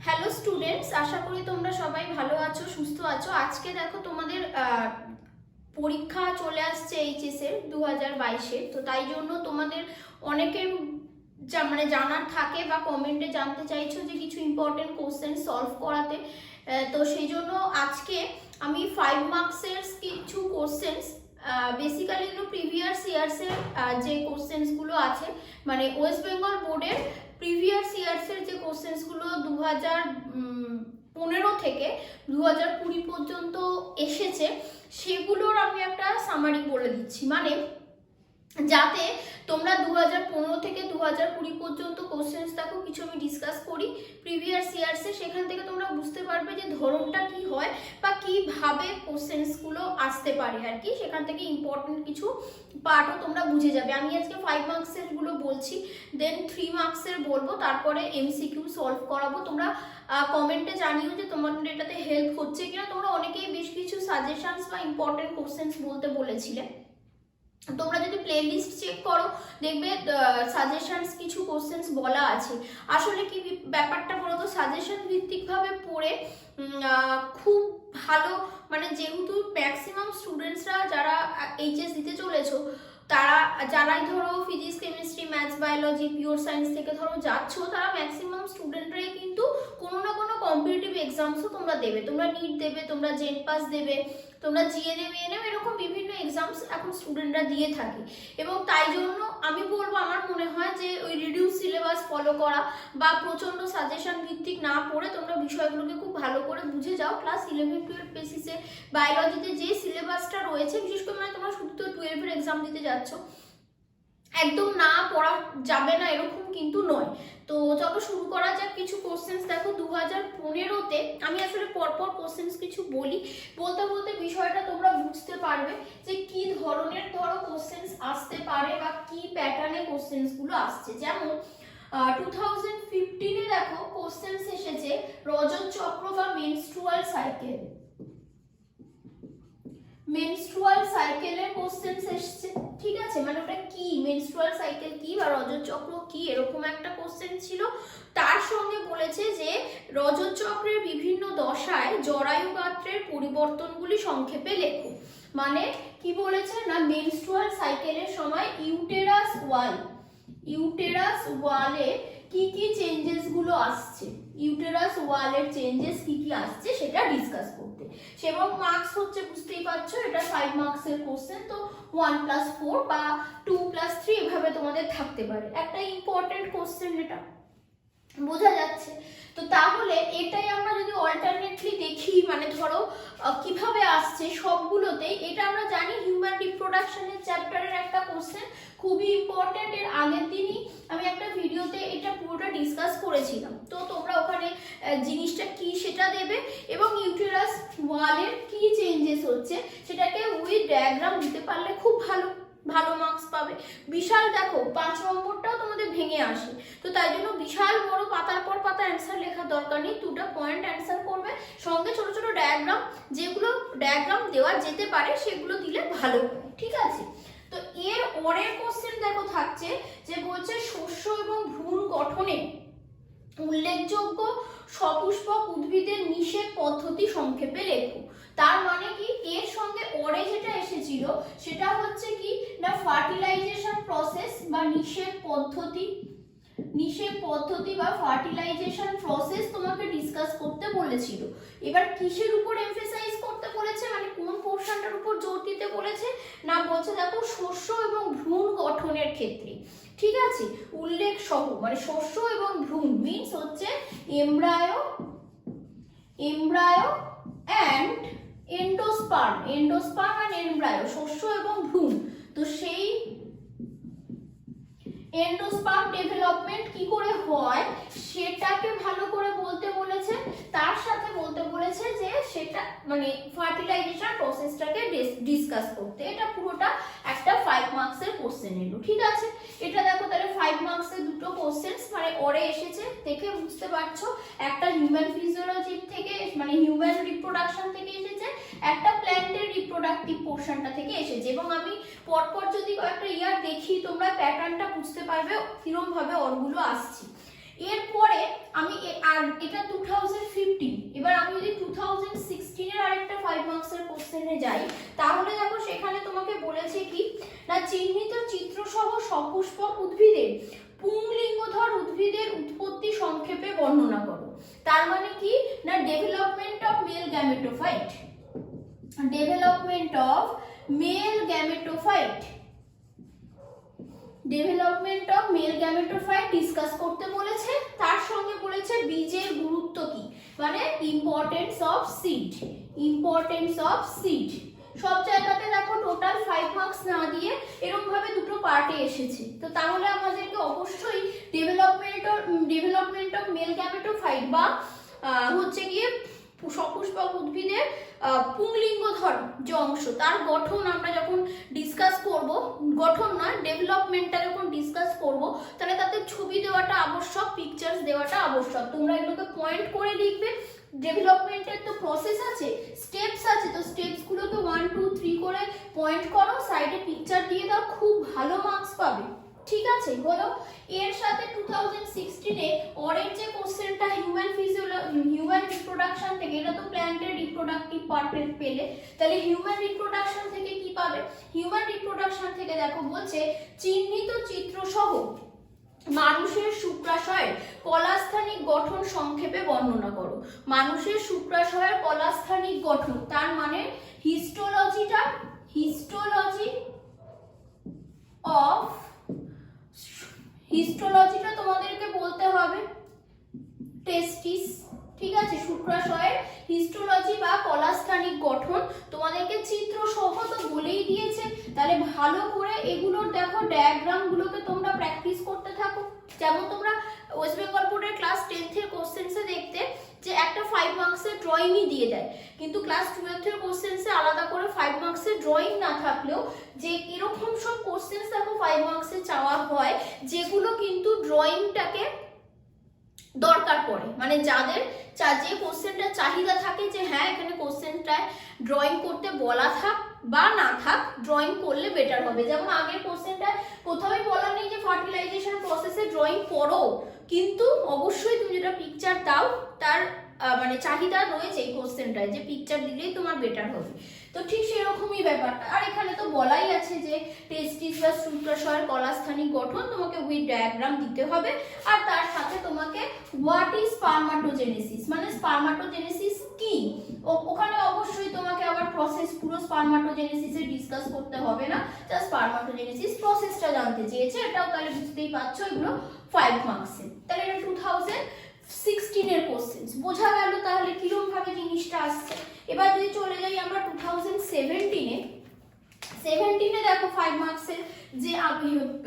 Hello students, আশা করি তোমরা সবাই ভালো আছো, সুস্থ আছো। আজকে দেখো তোমাদের পরীক্ষা চলে আসছে এইচএস এর 2022-এর। তো তাই জন্য তোমাদের অনেকের জানার থাকে বা কমেন্টে জানতে চাইছো যে কিছু ইম্পর্টেন্ট কোশ্চেন সলভ করাতে। তো সেই জন্য আজকে আমি 5 মার্কসের কিছু কোশ্চেন্স, বেসিক্যালি এগুলো প্রিভিয়াস ইয়ার্সের যে কোশ্চেন্সগুলো আছে, মানে ওয়েস্ট বেঙ্গল বোর্ডের প্রিভিয়াস ইয়ার্সের যে কোশ্চেন্সগুলো 2015 থেকে 2020 পর্যন্ত এসেছে, সেগুলোর আমি একটা সামারি বলে দিচ্ছি। মানে যাতে তোমরা 2015 থেকে 2020 পর্যন্ত কোশ্চেন্স দেখো, কিছু আমি ডিসকাস করি প্রিভিয়াস ইয়ার্সে, সেখান থেকে তোমরা বুঝতে পারবে যে ধরনটা কি হয় বা কিভাবে কোশ্চেন্সগুলো আসতে পারে আর কি। সেখান থেকে ইম্পর্টেন্ট কিছু পার্টও তোমরা বুঝে যাবে। আমি আজকে 5 মার্কসের গুলো বলছি, দেন 3 মার্কসের বলবো, তারপরে এমসিকিউ সলভ করাবো। তোমরা কমেন্টে জানিও যে তোমাদের এটাতে হেল্প হচ্ছে কিনা। তোমরা অনেকেই বেশ কিছু সাজেশনস বা ইম্পর্টেন্ট কোশ্চেন্স বলতে বলেছিলে। তোমরা যদি প্লেলিস্ট চেক করো দেখবে সাজেশনস কিছু কোশ্চেন্স বলা আছে। আসলে কি ব্যাপারটা বলতো, সাজেশন ভিত্তিকভাবে পড়ে খুব ভালো, মানে যেহেতু ম্যাক্সিমাম স্টুডেন্টসরা যারা এইচএস দিতে চলেছো, তারা যারাই ধরো physics, chemistry, maths, biology, pure science থেকে ধরো যাচ্ছ, তারা ম্যাক্সিমাম স্টুডেন্টরাই কিন্তু কোনো না কোনো কম্পিটিটিভ এক্সামসও তোমরা দেবে। তোমরা নিট দেবে, তোমরা জেন পাস দেবে, তোমরা জিএনএম, এএনএম, এরকম বিভিন্ন এক্সামস এখন স্টুডেন্টরা দিয়ে থাকে। এবং তাই জন্য আমি বলবো, আমার মনে হয় যে ওই রিডিউস সিলেবাস ফলো করা বা প্রচণ্ড সাজেশন ভিত্তিক না পড়ে তোমরা বিষয়গুলোকে খুব ভালো করে বুঝে যাও। ক্লাস 11-12 বেসিসে বায়োলজিতে যে সিলেবাসটা রয়েছে, বিশেষ করে মানে তোমরা শুধু তো 12-এর এক্সাম দিতে যাচ্ছ, একদম না পড়া যাবে না এরকম কিন্তু নয়। তো চলো শুরু করা যাক। কিছু কোশ্চেন্স দেখো 2015-তে, আমি আসলে পরপর কোশ্চেন্স কিছু বলি, বলতে বলতে বিষয়টা তোমরা বুঝতে পারবে যে কি ধরনের ধরো কোশ্চেন্স আসতে পারে বা কি প্যাটার্নে কোশ্চেন্সগুলো আসছে। যেমন 2015-এ দেখো কোশ্চেন্স এসেছে রজত চক্র বা মেনস্ট্রুয়াল সাইকেল। মেনস্ট্রুয়াল সাইকেলের কোশ্চেন্স এসেছে, ঠিক আছে? মানে ওটা কি, মেনস্ট্রুয়াল সাইকেল কি বা রজত চক্র কি, এরকম একটা কোশ্চেন ছিল। তার সঙ্গে বলেছে যে রজত চক্রের বিভিন্ন দশায় জরায়ু গাত্রের পরিবর্তনগুলি সংক্ষেপে লেখো। মানে কি বলেছে না, মেনস্ট্রুয়াল সাইকেলের সময় ইউটেরাস ওয়ালে কি কি চেঞ্জেস গুলো আসছে, ইউটেরাস ওয়ালের চেঞ্জেস কি কি আসছে সেটা ডিসকাস করতে। এবং মার্কস হচ্ছে বুঝতেই পারছো, এটা 5 মার্কসের কোশ্চেন। তো 1+4 বা 2+3 এভাবে তোমাদের থাকতে পারে। একটা ইম্পর্টেন্ট কোশ্চেন, এটা বোঝা যাচ্ছে। তো তাহলে এটাই আমরা যদি অল্টারনেটলি দেখি, মানে ধরো কিভাবে আসছে সবগুলোতেই, এটা আমরা জানি হিউম্যান রিপ্রোডাকশনের চ্যাপ্টারের একটা কোশ্চেন, খুবই ইম্পর্টেন্ট। এর আগের দিনই আমি একটা ভিডিওতে এটা পুরোটা ডিসকাস করেছিলাম। তো তোমরা ওখানে জিনিসটা কি সেটা দেবে, এবং ইউটেরাস ওয়ালের কি চেঞ্জেস হচ্ছে সেটাকে উইথ ডায়াগ্রাম দিতে পারলে খুব ভালো মার্কস পাবে। বিশাল দেখো 5 নম্বরটাও তোমাদের ভেঙে আসে, তো তাই জন্য বিশাল বড় পাতার পর পাতা অ্যান্সার লেখার দরকার নেই, 2টা পয়েন্ট অ্যান্সার করবে, সঙ্গে ছোট ছোট ডায়াগ্রাম, যেগুলো ডায়াগ্রাম দেওয়া যেতে পারে সেগুলো দিলে ভালো হয়, ঠিক আছে? তো এর পরের কোশ্চেন দেখো থাকছে যে বলছে শস্য এবং ভ্রূণ গঠনে উল্লেখযোগ্য সপুষ্পক উদ্ভিদের নিষেক পদ্ধতি সংক্ষেপে লেখো। তার মানে কি, এর সঙ্গে পরে যেটা এসেছিল সেটা হচ্ছে কি না, ফার্টিলাইজেশন প্রসেস বা নিষেক পদ্ধতি বা ফার্টিলাইজেশন প্রসেস তোমাকে ডিসকাস করতে বলেছিল। এবার কিসের উপর এমফেসাইজ করতে বলেছে, মানে কোন পোরশনটার উপর জোর দিতে বলেছে না, বলছে দেখো শস্য এবং ভ্রূণ গঠনের ক্ষেত্রে, ঠিক আছে, উল্লেখ সহ, মানে শস্য এবং ভ্রূণ মিন্স হচ্ছে embryo and endosperm and embryo, শস্য এবং ভ্রূণ। তো সেই এন্ডোস্পার্ম ডেভেলপমেন্ট কি করে হয় সেটাকে ভালো করে বলতে বলেছে। তার সাথে বলতে বলেছে যে সেটা মানে ফার্টিলাইজেশন প্রসেসটাকে ডিসকাস করতে। এটা পুরোটা একটা 5 মার্কসের কোশ্চেন এলো, ঠিক আছে? এটা দেখো তাহলে 5 মার্কসের দুটো কোশ্চেন্স মানে ওরে এসেছে, দেখে বুঝতে পারছো। একটা হিউম্যান ফিজিওলজি থেকে, মানে হিউম্যান রিপ্রোডাকশন থেকে এসেছে, একটা প্ল্যান্টের রিপ্রোডাক্টিভ পোর্শনটা থেকে এসেছে। এবং আমি পরপর যদি কয়েকটা ইয়ার দেখি, তোমরা প্যাটার্নটা বুঝতে পারবে কিরম ভাবে ওরগুলো আসছে। এরপরে আমি আর এটা 2015, এবার আমি যদি 2016 এর আরেকটা 5 মার্কসের কোশ্চেনে যাই, তাহলে দেখো সেখানে তোমাকে বলেছে কি না, চিহ্নিত চিত্রসহ সপুষ্পক উদ্ভিদের পুংলিঙ্গধর উদ্ভিদের উৎপত্তি সংক্ষেপে বর্ণনা করো। তার মানে কি না, development of male gametophyte, development of male gametophyte, development of male gametophyte discuss করতে বলেছে। তার সঙ্গে বলেছে বীজের গুরুত্ব কি, মানে importance of seed, importance of seed. সব জায়গাতে দেখো টোটাল 5 মার্কস না দিয়ে এরকম ভাবে দুটো পার্টে এসেছে। তো তাহলে আমাদেরকে অবশ্যই ডেভেলপমেন্ট অফ মেল গ্যামেটোফাইট বা হচ্ছে গিয়ে সপুষ্পক উদ্ভিদের পুংলিঙ্গধর যে অংশ, তার গঠন আমরা যখন ডিসকাস করব, গঠন না ডেভেলপমেন্টটা যখন ডিসকাস করব, তাহলে তাতে ছবি দেওয়াটা আবশ্যক, পিকচার্স দেওয়াটা আবশ্যক। তোমরা এগুলোকে পয়েন্ট করে লিখবে। ডেভেলপমেন্টের তো প্রসেস আছে, স্টেপস আছে, তো স্টেপস গুলোকে 1 2 3 করে পয়েন্ট করো, সাইডে পিকচার দিয়ে দাও, খুব ভালো মার্কস পাবে। ঠিক আছে, হলো। এর সাথে 2016 এ অরের যে কোশ্চেনটা হিউম্যান রিপ্রোডাকশন থেকে, এটা তো প্ল্যান্টের রিপ্রোডাক্টিভ পার্টের পেলে, তাহলে হিউম্যান রিপ্রোডাকশন থেকে কি পাবে? হিউম্যান রিপ্রোডাকশন থেকে দেখো বলছে চিহ্নিত চিত্র সহ মানুষের শুক্রাশয়ের কলাস্থানিক গঠন সংক্ষেপে বর্ণনা করো। মানুষের শুক্রাশয়ের কলাস্থানিক গঠন, তার মানে হিস্টোলজিটা, হিস্টোলজিটা তোমাদেরকে বলতে হবে টেস্টিস। ঠিক আছে, শুক্রাশয়ের হিস্টোলজি বা কলাস্থানিক গঠন তোমাদেরকে চিত্র সহ তো বলেই দিয়েছে। তাহলে ভালো করে এগুলোর দেখো ডায়াগ্রাম গুলোকে তোমরা প্র্যাকটিস করতে থাকো। যেমন তোমরা ওয়েস্ট বেঙ্গল বোর্ডের ক্লাস 10th এর কোশ্চেন্সে দেখতে যে একটা 5 মার্কসের ড্রয়িংই দিয়ে দেয়, কিন্তু ক্লাস 12th এর কোশ্চেন্সে আলাদা করে 5 মার্কসের ড্রয়িং না থাকলেও যে এরকম সব কোশ্চেন্স দেখো 5 মার্কসে চাওয়া হয়, যেগুলো কিন্তু ড্রয়িংটাকে দরকার পড়ে, মানে যাদের যে কোশ্চেনটা চাহিদা থাকে যে হ্যাঁ এখানে কোশ্চেনটায় ড্রয়িং করতে বলা থাক বা না থাক, ড্রয়িং করলে বেটার হবে। যেমন আগের কোশ্চেনটা কোথাও বলা নেই যে ফার্টিলাইজেশন প্রসেসে ড্রয়িং করো, কিন্তু অবশ্যই তুমি যেটা পিকচার দাও তার মানে চাহিদা রয়েছে এই কোশ্চেনটায়, যে পিকচার দিলেই তোমার বেটার হবে। তো ঠিক সেরকমই ব্যাপারটা। আর এখানে তো বলাই আছে যে টেস্টিস বা শুক্রাশয়ের কলাস্থানিক গঠন তোমাকে উইথ ডায়াগ্রাম দিতে হবে। আর তার সাথে তোমাকে হোয়াট ইজ স্পারমাটোজেনেসিস, মানে স্পারমাটোজেনেসিস কি, ওখানে অবশ্যই তোমাকে আবার প্রসেস পুরো স্পারমাটোজেনেসিসে ডিসকাস করতে হবে না, জাস্ট স্পারমাটোজেনেসিস প্রসেসটা জানতে চেয়েছে। এটাও তাহলে বুঝতেই পারছো এগুলো 5 মার্কসের। তাহলে এটা 2016 এর কোশ্চেন্স বোঝা গেল তাহলে কিরকম ভাবে জিনিসটা আসছে। এবার যদি চলে যাই আমরা 2017 দেখো 5 মার্কসের যে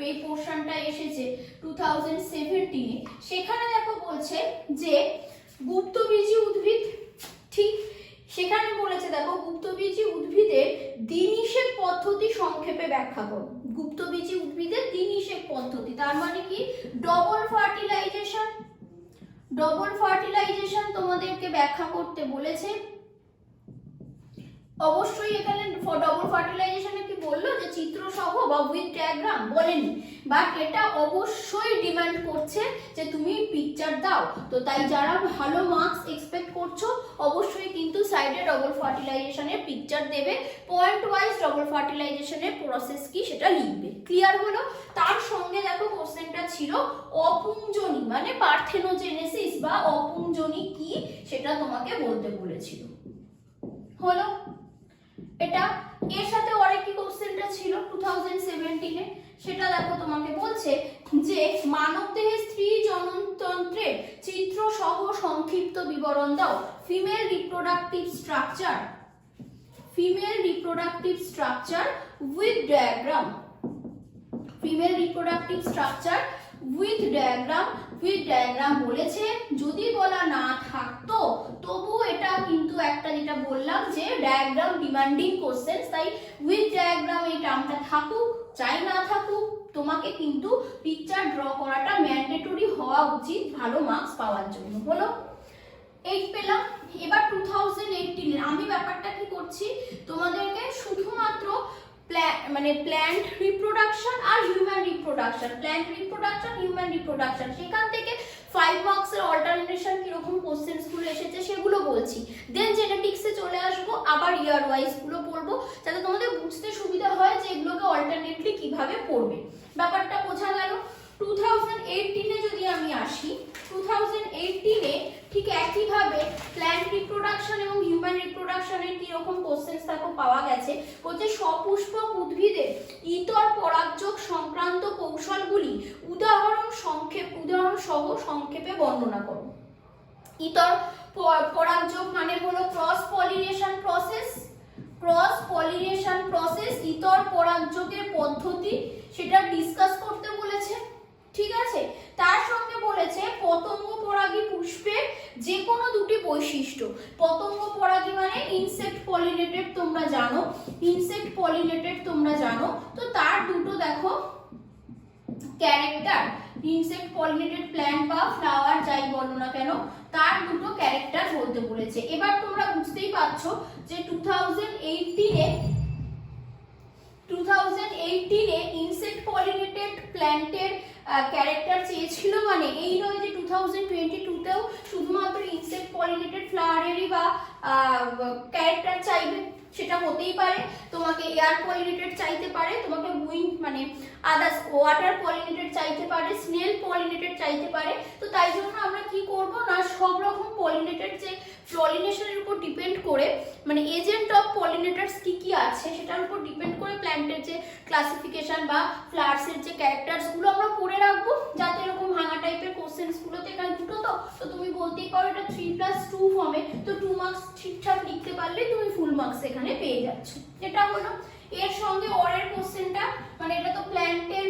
এই পোরশনটা এসেছে 2017 সেখানে দেখো বলছে যে গুপ্তবীজী উদ্ভিদ, ঠিক সেখানে বলেছে দেখো গুপ্তবীজী উদ্ভিদের দ্বিনিষেক পদ্ধতি সংক্ষেপে ব্যাখ্যা করো। গুপ্তবীজী উদ্ভিদের দ্বিনিষেক পদ্ধতি, তার মানে কি ডবল ফার্টিলাইজেশন তোমাদেরকে ব্যাখ্যা করতে বলেছে। অবশ্যই এখানে ডবল ফার্টিলাইজেশনে কি বললো যে চিত্র সহ বা উইথ ডায়াগ্রাম বলেনি, বাট এটা অবশ্যই ডিমান্ড করছে যে তুমি পিকচার দাও। তো তাই যারা ভালো মার্কস এক্সপেক্ট করছো অবশ্যই কিন্তু সাইডে ডবল ফার্টিলাইজেশনের পিকচার দেবে, পয়েন্ট ওয়াইজ ডবল ফার্টিলাইজেশনের প্রসেস কি সেটা লিখবে। ক্লিয়ার হলো? তার সঙ্গে দেখো কোশ্চেনটা ছিল অপুংজনি, মানে পার্থেনোজেনেসিস বা অপুংজনি কি সেটা তোমাকে বলতে বলেছিল। হলো এটা। এর সাথে আরেকটি কোশ্চেনটা ছিল 2017 এ, সেটা দেখো তোমাকে বলছে যে মানবদেহের স্ত্রী জননতন্ত্রের চিত্র সহ সংক্ষিপ্ত বিবরণ দাও। Female reproductive structure with diagram, female reproductive structure with diagram বলেছে। যদি বলা না থাকতো তবু এটা কিন্তু একটা যেটা বললাম যে ডায়াগ্রাম ডিমান্ডিং কোশ্চেন, তাই উইথ ডায়াগ্রাম এই টার্মটা থাকুক চাই না থাকুক তোমাকে কিন্তু পিকচার ড্র করাটা ম্যান্ডেটরি হওয়া উচিত ভালো মার্কস পাওয়ার জন্য। হলো 8 পেলাম। এবার 2018 আমি ব্যাপারটা কি করছি তোমাদেরকে শুধুমাত্র মানে প্ল্যান্ট রিপ্রোডাকশন আর হিউম্যান রিপ্রোডাকশন, সেখান থেকে 5 মার্কসের অল্টারনেশন কিরকম কোশ্চেন্স গুলো এসেছে সেগুলো বলছি। দেন জেনেটিক্সে চলে আসবো, আবার ইয়ার ওয়াইজ গুলো বলবো, যাতে তোমাদের বুঝতে সুবিধা হয় যে এগুলোকে অল্টারনেটলি কিভাবে পড়বে। ব্যাপারটা বোঝা গেল। 2018-এ যদি আমি আসি, 2018-এ ঠিক একইভাবে প্ল্যান্ট রিপ্রোডাকশন এবং হিউম্যান রিপ্রোডাকশনের কিরকম কোশ্চেন্স তাকে পাওয়া গেছে। বলছে সপুষ্পক উদ্ভিদের ইতর পরাগযোগ সংক্রান্ত কৌশলগুলি উদাহরণ সহ সংক্ষেপে বর্ণনা করো। ইতর পরাগযোগ মানে হলো ক্রস পলিনেশন প্রসেস, ইতর পরাগযোগের পদ্ধতি, সেটা ডিসকাস করতে বলেছে। ঠিক আছে, তার সঙ্গে বলেছে পতঙ্গ পরাগী পুষ্পের যে কোনো দুটি বৈশিষ্ট্য। পতঙ্গ পরাগী মানে ইনসেক্ট পলিনেটেড, তোমরা জানো তো তার দুটো দেখো ক্যারেক্টার, ইনসেক্ট পলিনেটেড প্ল্যান্ট বা ফ্লাওয়ার যাই বলো না কেন, তার দুটো ক্যারেক্টার বলতে বলেছে। এবার তোমরা বুঝতেই পারছো যে 2018-এ ইনসেক্ট পলিনেটেড প্ল্যান্টের ক্যারেক্টার চেয়েছিল, মানে এই নয় যে 2022-তেও শুধুমাত্র ইনসেক্ট পলিনেটেড ফ্লাওয়ারেরই বা ক্যারেক্টার চাইবে, সেটা হতেই পারে। তোমাকে এয়ার পলিনেটেড চাইতে পারে, তোমাকে উইন্ড মানে আদার্স ওয়াটার পলিনেটেড চাইতে পারে, স্নেল পলিনেটেড চাইতে পারে। তো তাই জন্য আমরা কি করব না, সব রকম পলিনেটেড যে পলিনেশনের উপর ডিপেন্ড করে, মানে এজেন্ট অফ পলিনেটার্স কি কি আছে সেটার উপর ডিপেন্ড করে প্ল্যান্টের যে ক্লাসিফিকেশন বা ফ্লাওয়ার্সের যে ক্যারেক্টারস গুলো আমরা পড়ে রাখবো, যাতে এরকম ভাঙা টাইপের কোশ্চেন্স গুলোতে এখানে দুটো তো তুমি বলতেই পারো এটা 3+2 ফর্মে, তো 2 মার্কস ঠিকঠাক লিখতে পারলে তুমি ফুল মার্কস এখানে পেয়ে যাচ্ছ। এটা হলো। এর সঙ্গে অরের কোশ্চেনটা, মানে এটা তো প্ল্যান্টের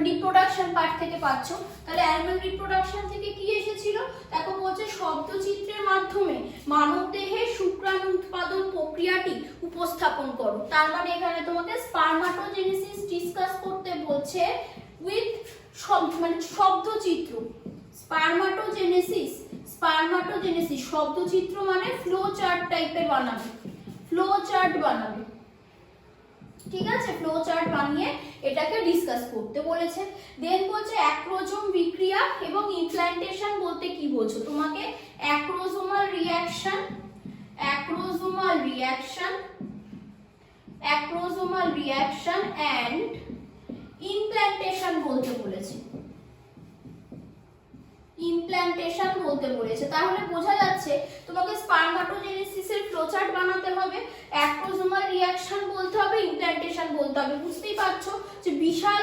রিপ্রোডাকশন পার্ট থেকে পাচ্ছ, তাহলে অ্যানিমাল রিপ্রোডাকশন থেকে কি এসেছিল দেখো, বলছে শব্দচিত্রের মাধ্যমে মানবদেহে শুক্রাণু উৎপাদন প্রক্রিয়াটি উপস্থাপন করো। তার মানে এখানে তোমাকে স্পারমাটোজেনেসিস ডিসকাস করতে বলছে উইথ মানে শব্দচিত্র। স্পারমাটোজেনেসিস শব্দচিত্র মানে ফ্লো চার্ট টাইপের বানাবে, ঠিক আছে, ফ্লো চার্ট বানিয়ে এটাকে ডিসকাস করতে বলেছে। দেন বলছে অ্যাক্রোজোম বিক্রিয়া এবং ইমপ্ল্যান্টেশন বলতে কি বোঝো, তোমাকে অ্যাক্রোজোমাল রিঅ্যাকশন এন্ড ইমপ্ল্যান্টেশন বলতে বলেছে। তাহলে বোঝা যাচ্ছে তোমাকে স্পারমাটোজেনেসিসের ফ্লোচার্ট বানাতে হবে, অ্যাক্রোজোমাল রিঅ্যাকশন বলতে হবে, ইমপ্ল্যান্টেশন বলতে হবে। বুঝতেই পারছো যে বিশাল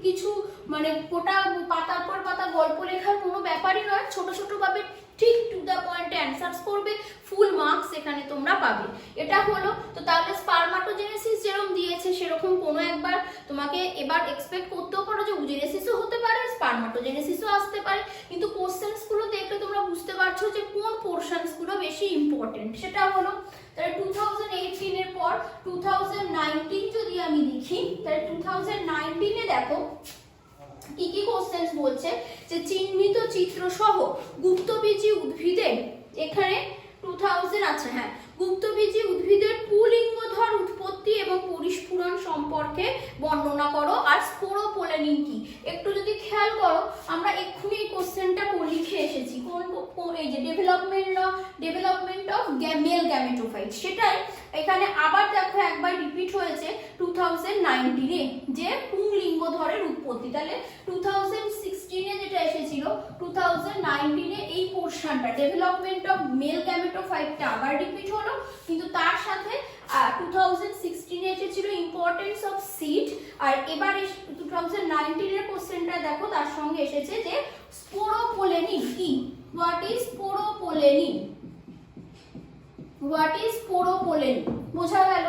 কিছু মানে গোটা পাতার পর পাতা গল্প লেখার কোনো ব্যাপারই নয়, ছোট ছোট ভাবে ঠিক টু দ্য পয়েন্টে অ্যানসারস করবে, ফুল মার্কস এখানে তোমরা পাবে। এটা হলো। তো তাহলে স্পারমাটোজেনেসিস যেরকম দিয়েছে সেরকম কোনো একবার তোমাকে এবার এক্সপেক্ট করতেও পারো যে উজেনেসিসও হতে পারে, স্পারমাটোজেনেসিসও আসতে পারে, কিন্তু কোশ্চেন্স গুলো দেখলে তোমরা বুঝতে পারছো যে কোন পোরশনস গুলো বেশি ইম্পর্টেন্ট। সেটা হলো। তাহলে 2018-এর পর 2019 যদি আমি দেখি, তাহলে 2019-এ দেখো কি কি কোশ্চেন্স বলছে, যে চিহ্নিত চিত্র সহ গুপ্তবীজী উদ্ভিদের, এখানে 2000 আচ্ছা হ্যাঁ, গুপ্তবীজী উদ্ভিদের পুলিঙ্গধর উৎপত্তি এবং পরিস্ফুরণ সম্পর্কে বর্ণনা করো। আর স্পোরোপোলেনিন কি, একটু যদি খেয়াল করো, আমরা এক্ষুনি এই কোশ্চেনটা লিখে এসেছি, কোন এই যে ডেভেলপমেন্ট অফ মেল গ্যামেটোফাইট, সেটাই এখানে আবার দেখো একবার রিপিট হয়েছে 2019-এ, যে পুংলিঙ্গধরের উৎপত্তি। তাহলে 2016-এ যেটা এসেছিল, 2019-এ এই পোরশনটা ডেভেলপমেন্ট অফ মেল গ্যামেটোফাইটটা আবার রিপিট হলো, কিন্তু তার সাথে 2016-এ এসেছিল ইম্পর্টেন্স অফ সিড, আর এবার 2019-এর কোশ্চেনটা দেখো তার সঙ্গে এসেছে যে স্পোরোপোলেনিন কি, হোয়াট ইজ স্পোরোপোলেনিন, বোঝা গেল।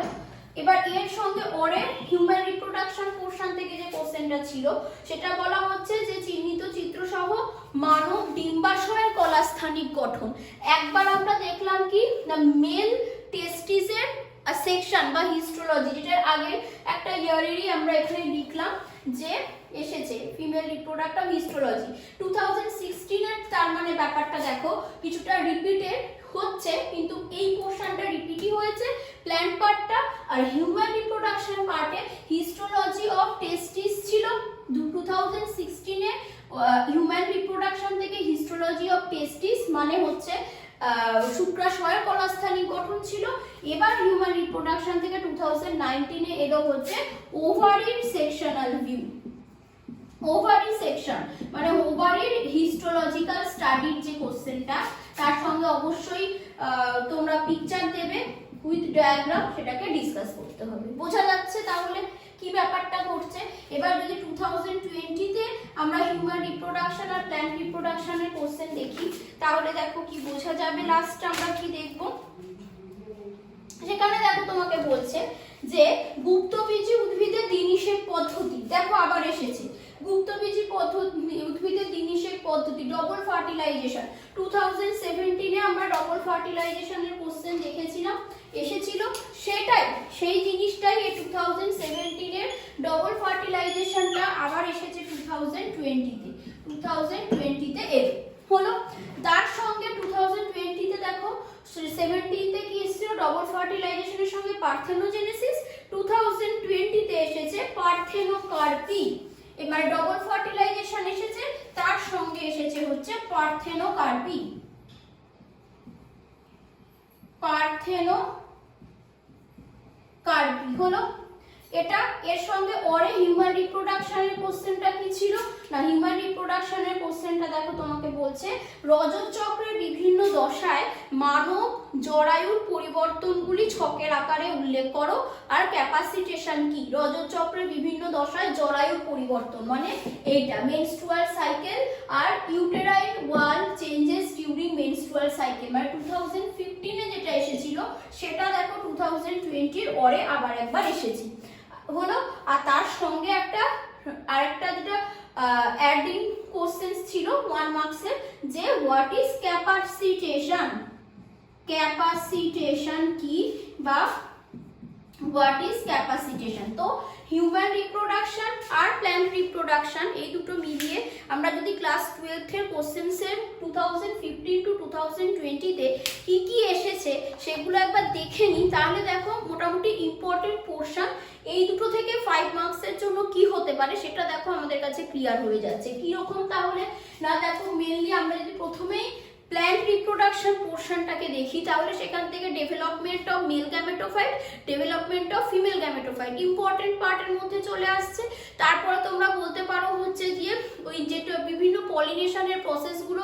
এবার এর সঙ্গে ওরে হিউম্যান রিপ্রোডাকশন পোরশন থেকে যে কোশ্চেনটা ছিল সেটা বলা হচ্ছে যে চিহ্নিত চিত্র সহ মানব ডিম্বাশয়ের কলাস্থানিক গঠন। একবার আমরা দেখলাম কি না, মেল টেস্টিসের সেকশন বা হিস্টোলজি, যেটার আগে একটা ইয়ারেরই আমরা এখানে লিখলাম যে এসেছে ফিমেল রিপ্রোডাক্টিভ হিস্টোলজি 2016-এর। তার মানে ব্যাপারটা দেখো কিছুটা রিপিটেড হচ্ছে, কিন্তু এই পোরশনটা রিপিটই হয়েছে প্ল্যান্ট পার্টটা, আর হিউম্যান রিপ্রোডাকশন পার্টে হিস্টোলজি অফ টেস্টিস ছিল 2016-এ, হিউম্যান রিপ্রোডাকশন থেকে হিস্টোলজি অফ টেস্টিস মানে হচ্ছে শুক্রাশয়ের কলাস্থানিক গঠন ছিল। এবার হিউম্যান রিপ্রোডাকশন থেকে 2019 এলো হচ্ছে ওভারির সেকশনাল ভিউ। ওভারি সেকশন মানে ওভারির হিস্টোলজিক্যাল স্টাডির যে কোশ্চেনটা, তার সঙ্গে অবশ্যই তোমরা পিকচার দেবে উইথ ডায়াগ্রাম, সেটাকে ডিসকাস করতে হবে। বোঝা যাচ্ছে তাহলে কি ব্যাপারটা ঘটছে? এবার যদি 2020-তে আমরা হিউম্যান রিপ্রোডাকশন আর প্ল্যান্ট রিপ্রোডাকশনের কোশ্চেন দেখি, তাহলে দেখো কি বোঝা যাবে। লাস্ট আমরা কি দেখবো, সেখানে দেখো তোমাকে বলছে যে গুপ্তবীজী উদ্ভিদের দিনিষেক পদ্ধতি, দেখো আবার এসেছে গুপ্তবীজী পদ্ধতি, উদ্ভিদের দিনিষেক পদ্ধতি, ডবল ফার্টিলাইজেশন। 2017-এ আমরা ডবল ফার্টিলাইজেশনের কোশ্চেন দেখেছিলাম, এসেছিল, সেটাই সেই জিনিসটাই এই 2017-এর ডবল ফার্টিলাইজেশনটা আবার এসেছে 2020-তে। 2020-তে এলো হলো। তার সঙ্গে 2020-তে দেখো 17-তে কি এসেছিল, ডবল ফার্টিলাইজেশনের সঙ্গে পার্থেনোজেনেসিস। 2020-তে এসেছে পার্থেনোকার্পি। এবার ডবল ফার্টিলাইজেশন এসেছে, তার সঙ্গে এসেছে হচ্ছে পার্থেনোকার্পি। পার্থেনোকার্পি হলো এটা। এর সঙ্গে ওরে হিউম্যান রিপ্রোডাকশনের কোশ্চেনটা কি ছিল না, হিউম্যান রিপ্রোডাকশনের কোশ্চেনটা দেখো তোমাকে বলছে রজত চক্রের বিভিন্ন দশায় মানব জরায়ুর পরিবর্তনগুলি ছকের আকারে উল্লেখ করো। আর ক্যাপাসিটেশন কি, রজত চক্রের বিভিন্ন দশায় জরায়ুর পরিবর্তন মানে এইটা মেনস্ট্রুয়াল সাইকেল আর ইউটেরাইন ওয়াল চেঞ্জেস ডিউরিং মেনস্ট্রুয়াল সাইকেল, মানে 2015-এ যেটা এসেছিল সেটা দেখো 2020-এর ওরে আবার একবার এসেছে হলো। আর তার সঙ্গে আরেকটা যেটা অ্যাডিং কোশ্চেন ছিল 1 মার্কসের, যে হোয়াট ইজ ক্যাপাসিটেশন, ক্যাপাসিটেশন কি বা হোয়াট ইজ ক্যাপাসিটেশন। তো হিউম্যান রিপ্রোডাকশন আর প্ল্যান্ট রিপ্রোডাকশন এই দুটো মিলিয়ে আমরা যদি ক্লাস 12-এর কোশ্চেন্সের 2015 টু 2020-তে কি কি এসেছে সেগুলো একবার দেখে নিই, তাহলে দেখো মোটামুটি ইম্পর্টেন্ট পোর্শন এই দুটো থেকে 5 মার্কসের জন্য কি হতে পারে সেটা দেখো আমাদের কাছে ক্লিয়ার হয়ে যাচ্ছে। কি রকম তাহলে না, দেখো মেনলি আমরা যদি প্রথমেই প্ল্যান্ট রিপ্রোডাকশন পোর্শনটাকে দেখি, তাহলে সেখান থেকে development of male gametophyte, development of female gametophyte important পার্টের মধ্যে চলে আসছে। তারপরে তোমরা বলতে পারো হচ্ছে যে ওই যেটা বিভিন্ন পলিনেশনের প্রসেসগুলো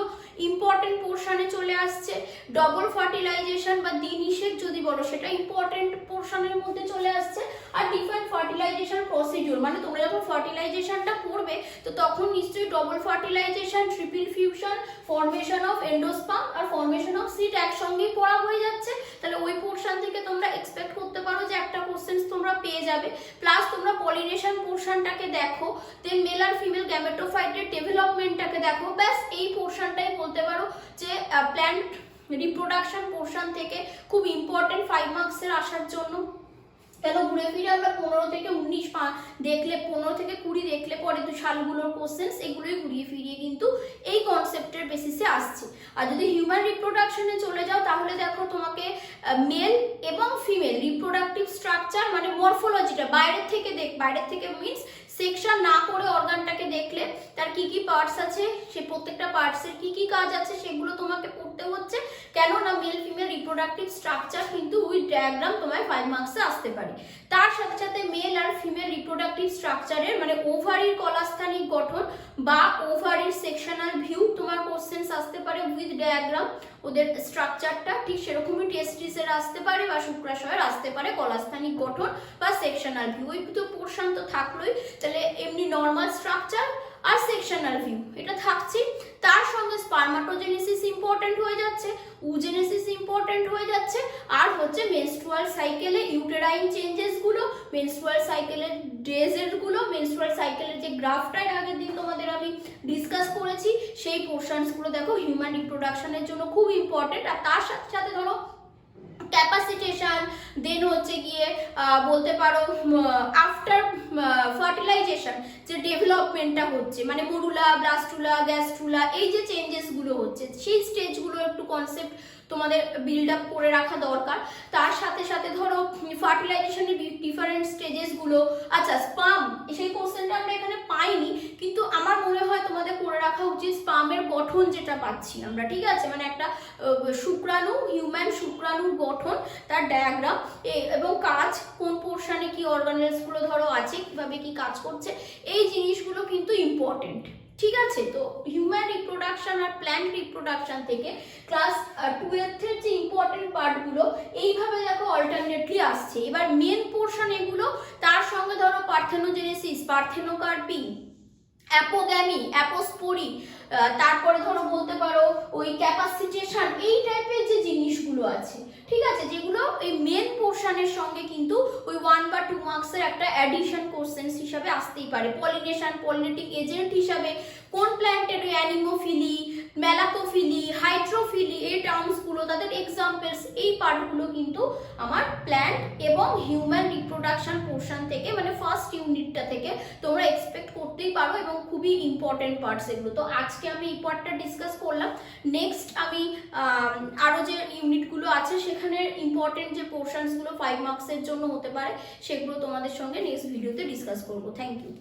ইম্পর্টেন্ট পোর্শনে চলে আসছে। ডবল ফার্টিলাইজেশন বা দিনিষেক যদি বলো সেটা ইম্পর্টেন্ট পোর্শনের মধ্যে চলে আসছে। আর ডিফারেন্ট ফার্টিলাইজেশন প্রসিডিউর, মানে তোমরা যখন ফার্টিলাইজেশনটা করবে তো তখন নিশ্চয়ই double fertilisation, triple fusion, formation of endosperm আর ফর্মেশন অফ সিড একসঙ্গেই পড়া হয়ে যাচ্ছে। তাহলে ওই পোর্শন থেকে তোমরা এক্সপেক্ট করতে পারো যে একটা কোশ্চেন তোমরা পেয়ে যাবে। প্লাস তোমরা পলিনেশন পোর্শনটাকে দেখো, দেন মেল আর ফিমেল গ্যামেটোফাইটের ডেভেলপমেন্টটাকে দেখো, ব্যাস এই পোর্শনটাই বলতে পারো যে প্ল্যান্ট রিপ্রোডাকশন পোর্শন থেকে খুব ইম্পর্টেন্ট 5 মার্কসের আসার জন্য। কেন ঘুরে ফিরে আমরা 15 থেকে 19 দেখলে, 15 থেকে 20 দেখলে পরে তো সালগুলোর কোশ্চেন্স এগুলোই ঘুরিয়ে ফিরিয়ে কিন্তু এই কনসেপ্টের বেসিসে আসছে। আর যদি হিউম্যান রিপ্রোডাকশনে চলে যাও তাহলে দেখো তোমাকে মেল এবং ফিমেল রিপ্রোডাক্টিভ স্ট্রাকচার মানে মরফোলজিটা বাইরের থেকে মিনস সেকশন না করে অর্গানটাকে দেখলে তার কি কি পার্টস আছে, সে প্রত্যেকটা পার্টসের কি কি কাজ আছে সেগুলো তোমাকে পড়তে হচ্ছে। কেন না মেল ফিমেল রিপ্রোডাক্টিভ স্ট্রাকচার কিন্তু উইথ ডায়াগ্রাম তোমায় 5 মার্কসে আসতে পারে। তার সাথে সাথে মেল আর ফিমেল রিপ্রোডাক্টিভ স্ট্রাকচারের মানে ওভারির কলাস্থানিক গঠন বা ওভারির সেকশনাল ভিউ তোমার কোশ্চেন্স আসতে পারে উইথ ডায়াগ্রাম, ওদের স্ট্রাকচারটা ঠিক সেরকমই টেস্টিসের আসতে পারে বা শুক্রাশয়ের আসতে পারে কলাস্থানিক গঠন বা সেকশনাল ভিউ। ওই তো পোর্শন তো থাকলোই, তাহলে এমনি নর্মাল স্ট্রাকচার আর সেকশনাল ভিউ এটা থাকছে। তার সঙ্গে স্পারমাটোজেনেসিস ইম্পর্টেন্ট হয়ে যাচ্ছে, উজেনেসিস ইম্পর্টেন্ট হয়ে যাচ্ছে, আর হচ্ছে মেনস্ট্রুয়াল সাইকেলে ইউটেরাইন চেঞ্জেস গুলো, মেনস্ট্রুয়াল সাইকেলের ডেজের গুলো, মেনস্ট্রুয়াল সাইকেলের যে গ্রাফটা আগের দিন তোমাদের আমি ডিসকাস করেছি সেই পোর্শনস গুলো দেখো হিউম্যান রিপ্রোডাকশনের জন্য খুব ইম্পর্টেন্ট। আর তার সাথে সাথে ধরো ক্যাপাসিটেশন, দেন হচ্ছে গিয়ে বলতে পারো আফটার ফার্টিলাইজেশন যে ডেভেলপমেন্টটা হচ্ছে মানে মরুলা, ব্লাস্টুলা, গ্যাস্ট্রুলা এই যে চেঞ্জেস গুলো হচ্ছে সেই স্টেজগুলো একটু কনসেপ্ট তোমাদের বিল্ড আপ করে রাখা দরকার। তার সাথে সাথে ধরো ফার্টিলাইজেশনের ডিফারেন্ট স্টেজেসগুলো, আচ্ছা স্পাম, সেই কোশ্চেনটা আমরা এখানে পাইনি, কিন্তু আমার মনে হয় তোমাদের করে রাখা উচিত স্পামের গঠন যেটা পাচ্ছি আমরা, ঠিক আছে, মানে একটা শুক্রাণু, হিউম্যান শুক্রাণুর গঠন, তার ডায়াগ্রাম এবং কাজ, কোন পোর্শনে কি অর্গানেলসগুলো ধরো আছে, কিভাবে কি কাজ করছে, এই জিনিসগুলো কিন্তু ইম্পর্টেন্ট, ঠিক আছে। তো হিউম্যান রিপ্রোডাকশন আর প্ল্যান্ট রিপ্রোডাকশন থেকে ক্লাস 12th-এর যে ইম্পর্টেন্ট পার্টগুলো এইভাবে দেখো অল্টারনেটলি আসছে। এবার মেন পোর্শন এগুলো, তার সঙ্গে ধরো পার্থেনোজেনেসিস, পার্থেনোকার্পি, অ্যাপোগ্যামি, অ্যাপোস্পোরি, তারপরে ধরো বলতে পারো ওই ক্যাপাসিটেশন, এই টাইপের যে জিনিসগুলো আছে, ঠিক আছে, যেগুলো এই মেন পোর্শনের সঙ্গে কিন্তু ওই 1 বা 2 মার্কসের একটা অ্যাডিশন কোশ্চেন্স হিসাবে আসতেই পারে। পলিনেশন, পলিনেটিক এজেন্ট হিসাবে কোন প্ল্যান্টের অ্যানিমোফিলি, মেলাকোফিলি, হাইড্রোফিলি, এই টার্মসগুলো, তাদের এক্সাম্পলস, এই পার্টগুলো কিন্তু আমার প্ল্যান্ট এবং হিউম্যান রিপ্রোডাকশন পোর্শন থেকে, মানে ফার্স্ট ইউনিটটা থেকে তোমরা এক্সপেক্ট করতেই পারো এবং খুবই ইম্পর্টেন্ট পার্টস এগুলো। তো আজকে আমি এই পার্টটা ডিসকাস করলাম। নেক্সট আমি আরও যে ইউনিটগুলো আছে সেখানে ইম্পর্টেন্ট যে পোর্শনসগুলো 5 মার্কসের জন্য হতে পারে, সেগুলো তোমাদের সঙ্গে নেক্সট ভিডিওতে ডিসকাস করবো। Thank you.